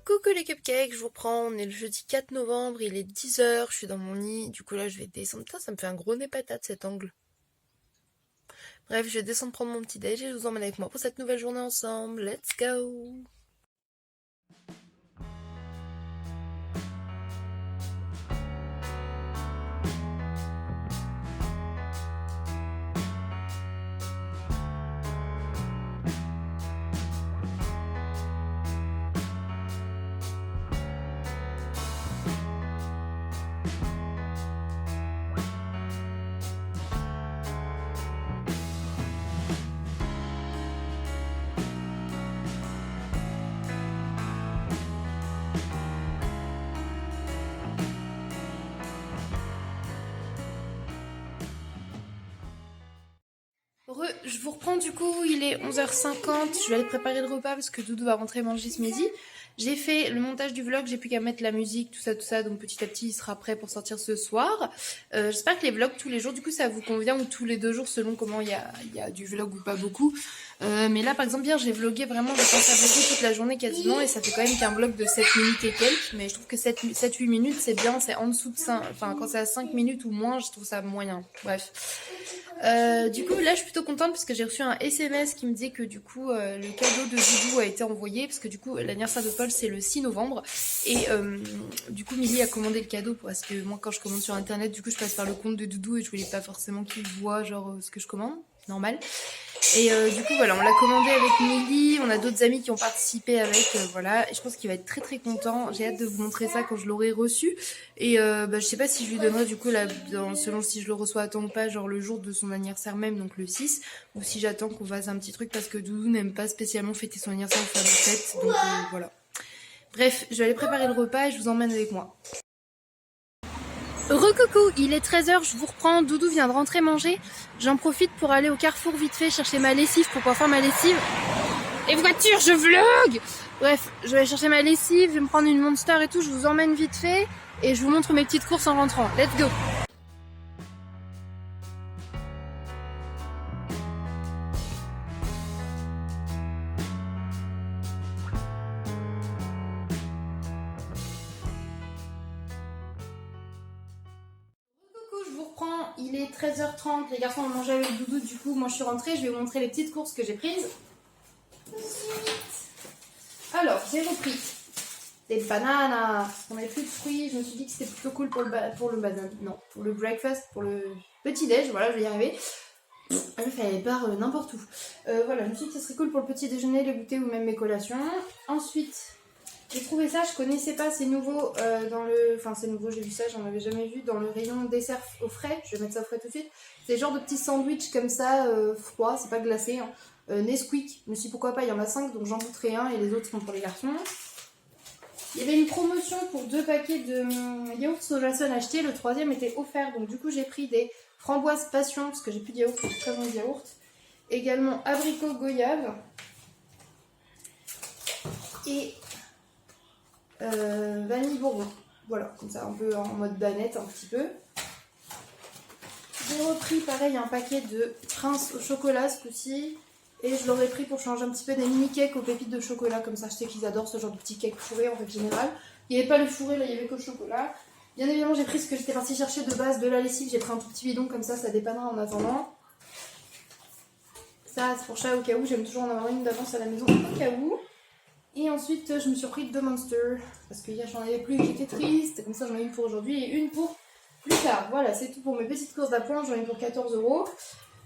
Coucou les cupcakes, je vous reprends, on est le jeudi 4 novembre, il est 10 h, je suis dans mon lit, du coup là je vais descendre. Putain, ça me fait un gros nez patate cet angle. Bref, je vais descendre prendre mon petit déj et je vous emmène avec moi pour cette nouvelle journée ensemble, let's go. Je vous reprends du coup, il est 11h50, je vais aller préparer le repas parce que Doudou va rentrer manger ce midi. J'ai fait le montage du vlog, j'ai plus qu'à mettre la musique, tout ça, donc petit à petit il sera prêt pour sortir ce soir. J'espère que les vlogs tous les jours, du coup ça vous convient, ou tous les 2 jours selon comment il y a du vlog ou pas beaucoup. Mais là par exemple hier j'ai vlogué vraiment, j'ai pensé à vlogger toute la journée quasiment et ça fait quand même qu'un vlog de 7 minutes et quelques, mais je trouve que 7-8 minutes c'est bien, c'est en dessous de 5, enfin quand c'est à 5 minutes ou moins je trouve ça moyen, bref. Du coup là je suis plutôt contente parce que j'ai reçu un SMS qui me disait que du coup le cadeau de Doudou a été envoyé, parce que du coup l'anniversaire de Paul c'est le 6 novembre et du coup Milly a commandé le cadeau parce que moi quand je commande sur internet du coup je passe par le compte de Doudou et je voulais pas forcément qu'il voit genre ce que je commande, normal. Et du coup voilà, on l'a commandé avec Milly, on a d'autres amis qui ont participé avec, voilà, et je pense qu'il va être très très content. J'ai hâte de vous montrer ça quand je l'aurai reçu. Et je sais pas si je lui donnerai du coup selon si je le reçois à temps ou pas, genre le jour de son anniversaire même, donc le 6, ou si j'attends qu'on fasse un petit truc parce que Doudou n'aime pas spécialement fêter son anniversaire ou faire des fêtes, donc voilà. Bref, je vais aller préparer le repas et je vous emmène avec moi. Recoucou, il est 13 h, je vous reprends, Doudou vient de rentrer manger. J'en profite pour aller au Carrefour vite fait chercher ma lessive pour pouvoir faire ma lessive. Et voiture, je vlog. Bref, je vais chercher ma lessive, je vais me prendre une Monster et tout, je vous emmène vite fait et je vous montre mes petites courses en rentrant. Let's go. Je vous reprends, il est 13h30, les garçons ont mangé avec Doudou, du coup moi je suis rentrée, je vais vous montrer les petites courses que j'ai prises. Alors, j'ai repris des bananes, on n'avait plus de fruits, je me suis dit que c'était plutôt cool pour le breakfast, pour le petit déj, voilà, je vais y arriver. Elle fait les barres n'importe où. Voilà, je me suis dit que ce serait cool pour le petit déjeuner, le goûter ou même mes collations. Ensuite, j'ai trouvé ça, je connaissais pas, c'est nouveau c'est nouveau, j'ai vu ça, j'en avais jamais vu dans le rayon dessert au frais. Je vais mettre ça au frais tout de suite. C'est le genre de petits sandwichs comme ça, froid, c'est pas glacé. Hein. Nesquik, je me suis dit pourquoi pas, il y en a 5, donc j'en goûterai un et les autres sont pour les garçons. Il y avait une promotion pour 2 paquets de yaourt sojason achetés, le 3e était offert, donc du coup j'ai pris des framboises passion, parce que j'ai plus de yaourt, j'ai très bon de yaourt. Également abricot goyave. Et vanille bourbon. Voilà, comme ça un peu en mode banette un petit peu. J'ai repris pareil un paquet de Prince au chocolat ce coup-ci. Et je l'aurais pris pour changer un petit peu des mini cakes aux pépites de chocolat. Comme ça, je sais qu'ils adorent ce genre de petits cakes fourrés en fait général. Il n'y avait pas le fourré, là il n'y avait que le chocolat. Bien évidemment, j'ai pris ce que j'étais partie chercher de base de la lessive. J'ai pris un tout petit bidon comme ça dépannera en attendant. Ça, c'est pour chat au cas où. J'aime toujours en avoir une d'avance à la maison au cas où. Et ensuite, je me suis repris 2 Monster. Parce que hier, j'en avais plus et j'étais triste. Comme ça, j'en ai une pour aujourd'hui et une pour plus tard. Voilà, c'est tout pour mes petites courses d'appoint. J'en ai pour 14 €.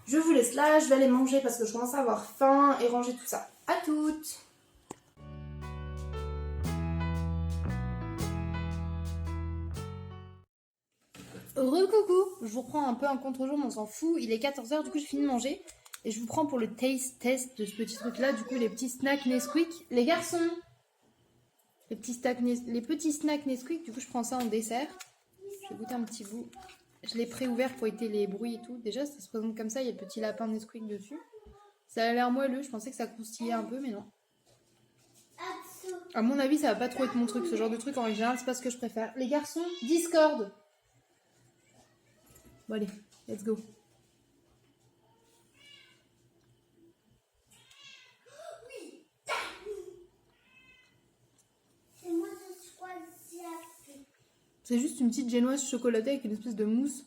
Je vous laisse là, je vais aller manger parce que je commence à avoir faim et ranger tout ça. À toutes! Recoucou! Je vous reprends un peu un contre-jour, mais on s'en fout. Il est 14 h, du coup j'ai fini de manger. Et je vous prends pour le taste test de ce petit truc là, du coup les petits snacks Nesquik. Les garçons! Les petits snacks Nesquik, du coup je prends ça en dessert. Je vais goûter un petit bout. Je l'ai pré-ouvert pour éviter les bruits et tout. Déjà ça se présente comme ça, il y a le petit lapin Nesquik dessus. Ça a l'air moelleux, je pensais que ça croustillait un peu, mais non. À mon avis, ça va pas trop être mon truc. Ce genre de truc, en général, c'est pas ce que je préfère. Les garçons, Discord. Bon, allez, let's go. C'est juste une petite génoise chocolatée avec une espèce de mousse.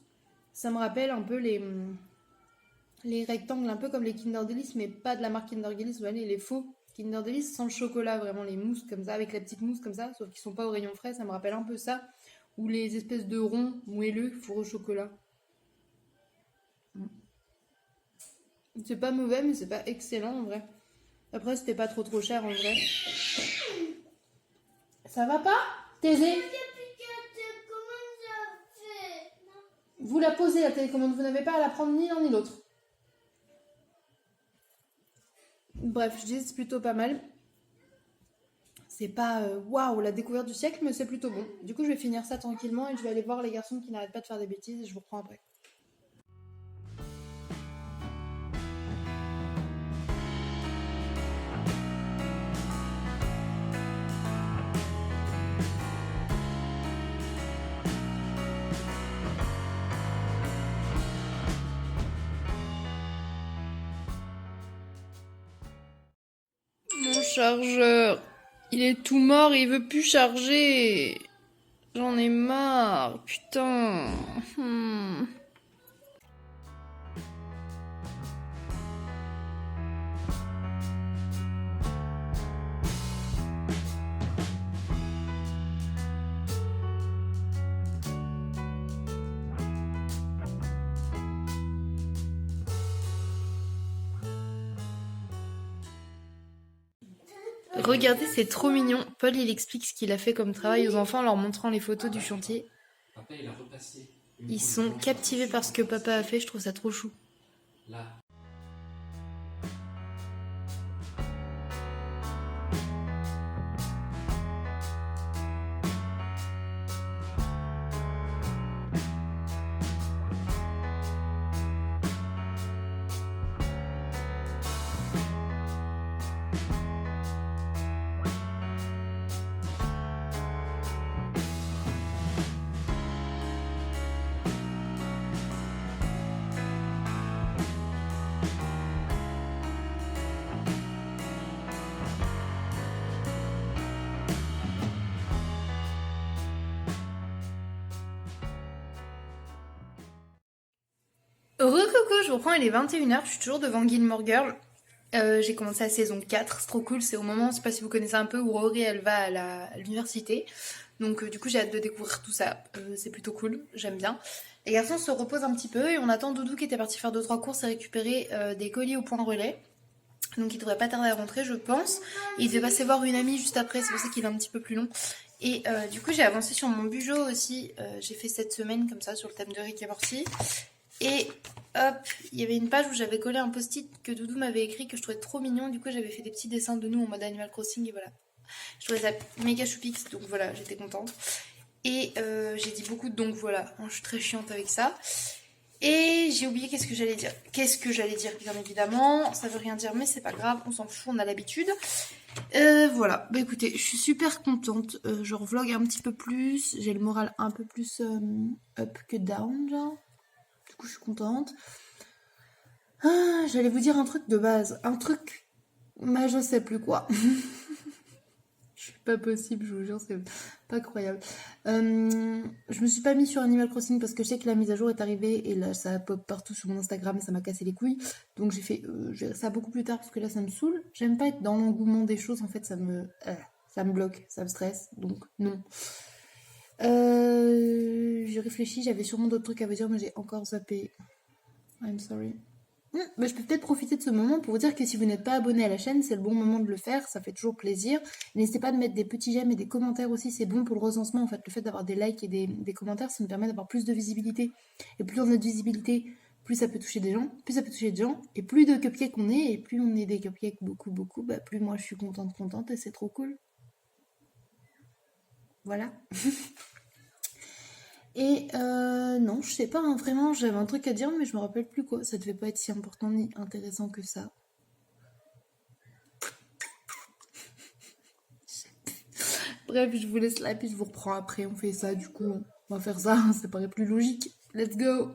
Ça me rappelle un peu les rectangles, un peu comme les Kinder Delice, mais pas de la marque Kinder Delice, vous voyez, les faux Kinder Delice sans le chocolat, vraiment les mousses comme ça, avec la petite mousse comme ça, sauf qu'ils sont pas au rayon frais, ça me rappelle un peu ça. Ou les espèces de ronds moelleux fourrés au chocolat. C'est pas mauvais, mais c'est pas excellent en vrai. Après, c'était pas trop cher en vrai. Ça va pas, Thésée? Vous la posez la télécommande, vous n'avez pas à la prendre ni l'un ni l'autre. Bref, je dis c'est plutôt pas mal. C'est pas waouh la découverte du siècle, mais c'est plutôt bon. Du coup, je vais finir ça tranquillement et je vais aller voir les garçons qui n'arrêtent pas de faire des bêtises et je vous reprends après. Mon chargeur, il est tout mort et il veut plus charger. J'en ai marre, putain. Regardez, c'est trop mignon. Paul, il explique ce qu'il a fait comme travail aux enfants en leur montrant les photos du chantier. Ils sont captivés par ce que papa a fait, je trouve ça trop chou. Heureux coco, je reprends, il est 21h, je suis toujours devant Gilmore Girl. J'ai commencé la saison 4, c'est trop cool, c'est au moment, je sais pas si vous connaissez un peu, où Rory elle va à l'université. Donc du coup j'ai hâte de découvrir tout ça, c'est plutôt cool, j'aime bien. Les garçons se reposent un petit peu et on attend Doudou qui était parti faire 2-3 courses et récupérer des colis au point relais. Donc il devrait pas tarder à rentrer je pense. Il devait passer voir une amie juste après, c'est pour ça qu'il est un petit peu plus long. Et du coup j'ai avancé sur mon bujo aussi, j'ai fait cette semaine comme ça sur le thème de Rick et Morty. Et hop, il y avait une page où j'avais collé un post-it que Doudou m'avait écrit que je trouvais trop mignon. Du coup, j'avais fait des petits dessins de nous en mode Animal Crossing et voilà. Je trouvais ça méga choupix, donc voilà, j'étais contente. Et j'ai dit beaucoup de donc voilà, je suis très chiante avec ça. Et j'ai oublié qu'est-ce que j'allais dire. Qu'est-ce que j'allais dire, bien évidemment. Ça veut rien dire, mais c'est pas grave, on s'en fout, on a l'habitude. Voilà, bah écoutez, je suis super contente. Je revlog un petit peu plus. J'ai le moral un peu plus up que down, genre. Du coup, je suis contente. Ah, j'allais vous dire un truc de base. Un truc, mais je sais plus quoi. Je suis pas possible, je vous jure, c'est pas croyable. Je me suis pas mis sur Animal Crossing parce que je sais que la mise à jour est arrivée et là ça pop partout sur mon Instagram et ça m'a cassé les couilles. Donc j'ai fait ça beaucoup plus tard parce que là ça me saoule. J'aime pas être dans l'engouement des choses, en fait ça me bloque, ça me stresse, donc non. J'ai réfléchi, j'avais sûrement d'autres trucs à vous dire, mais j'ai encore zappé. I'm sorry. Bah, je peux peut-être profiter de ce moment pour vous dire que si vous n'êtes pas abonné à la chaîne, c'est le bon moment de le faire, ça fait toujours plaisir. N'hésitez pas de mettre des petits j'aime et des commentaires aussi, c'est bon pour le recensement. En fait, le fait d'avoir des likes et des commentaires, ça nous permet d'avoir plus de visibilité. Et plus on a de visibilité, plus ça peut toucher des gens, plus ça peut toucher des gens, et plus de cupcakes on est, et plus on est des cupcakes beaucoup, bah plus moi je suis contente, et c'est trop cool. Voilà. Et non, je sais pas, hein, vraiment, j'avais un truc à dire, mais je me rappelle plus quoi. Ça devait pas être si important ni intéressant que ça. Bref, je vous laisse là, puis je vous reprends après. On fait ça, du coup, on va faire ça, ça paraît plus logique. Let's go!